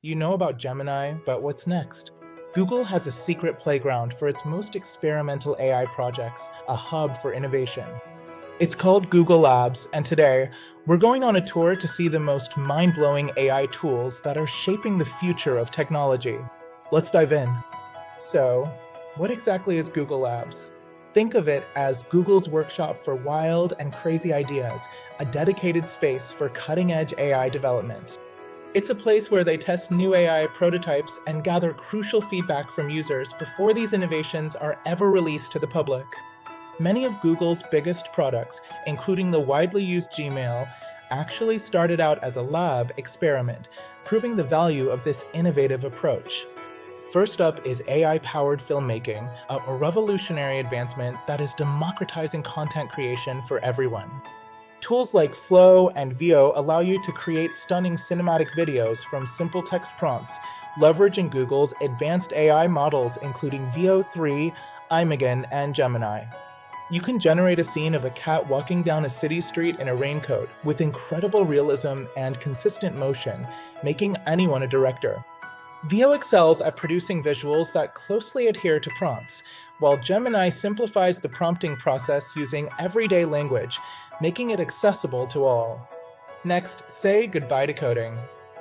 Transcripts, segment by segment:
You know about Gemini, but what's next? Google has a secret playground for its most experimental AI projects, a hub for innovation. It's called Google Labs, and today, we're going on a tour to see the most mind-blowing AI tools that are shaping the future of technology. Let's dive in. So, what exactly is Google Labs? Think of it as Google's workshop for wild and crazy ideas, a dedicated space for cutting-edge AI development. It's a place where they test new AI prototypes and gather crucial feedback from users before these innovations are ever released to the public. Many of Google's biggest products, including the widely used Gmail, actually started out as a lab experiment, proving the value of this innovative approach. First up is AI-powered filmmaking, a revolutionary advancement that is democratizing content creation for everyone. Tools like Flow and Veo allow you to create stunning cinematic videos from simple text prompts, leveraging Google's advanced AI models including Veo 3, Imagen, and Gemini. You can generate a scene of a cat walking down a city street in a raincoat with incredible realism and consistent motion, making anyone a director. Veo excels at producing visuals that closely adhere to prompts, while Gemini simplifies the prompting process using everyday language, making it accessible to all. Next, say goodbye to coding.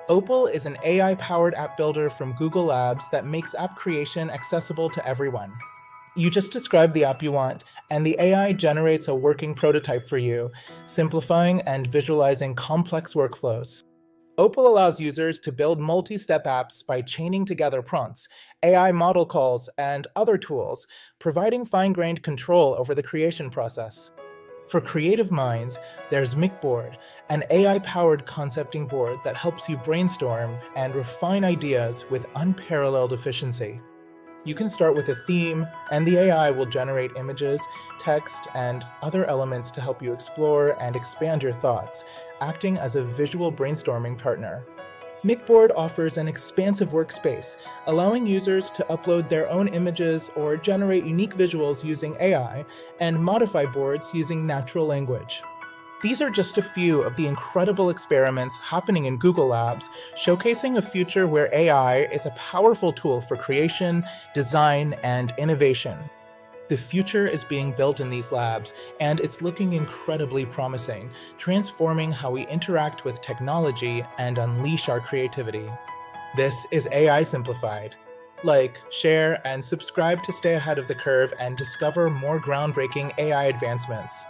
Opal is an AI-powered app builder from Google Labs that makes app creation accessible to everyone. You just describe the app you want, and the AI generates a working prototype for you, simplifying and visualizing complex workflows. Opal allows users to build multi-step apps by chaining together prompts, AI model calls, and other tools, providing fine-grained control over the creation process. For creative minds, there's Micboard, an AI-powered concepting board that helps you brainstorm and refine ideas with unparalleled efficiency. You can start with a theme, and the AI will generate images, text, and other elements to help you explore and expand your thoughts, acting as a visual brainstorming partner. Micboard offers an expansive workspace, allowing users to upload their own images or generate unique visuals using AI, and modify boards using natural language. These are just a few of the incredible experiments happening in Google Labs, showcasing a future where AI is a powerful tool for creation, design, and innovation. The future is being built in these labs, and it's looking incredibly promising, transforming how we interact with technology and unleash our creativity. This is AI Simplified. Like, share, and subscribe to stay ahead of the curve and discover more groundbreaking AI advancements.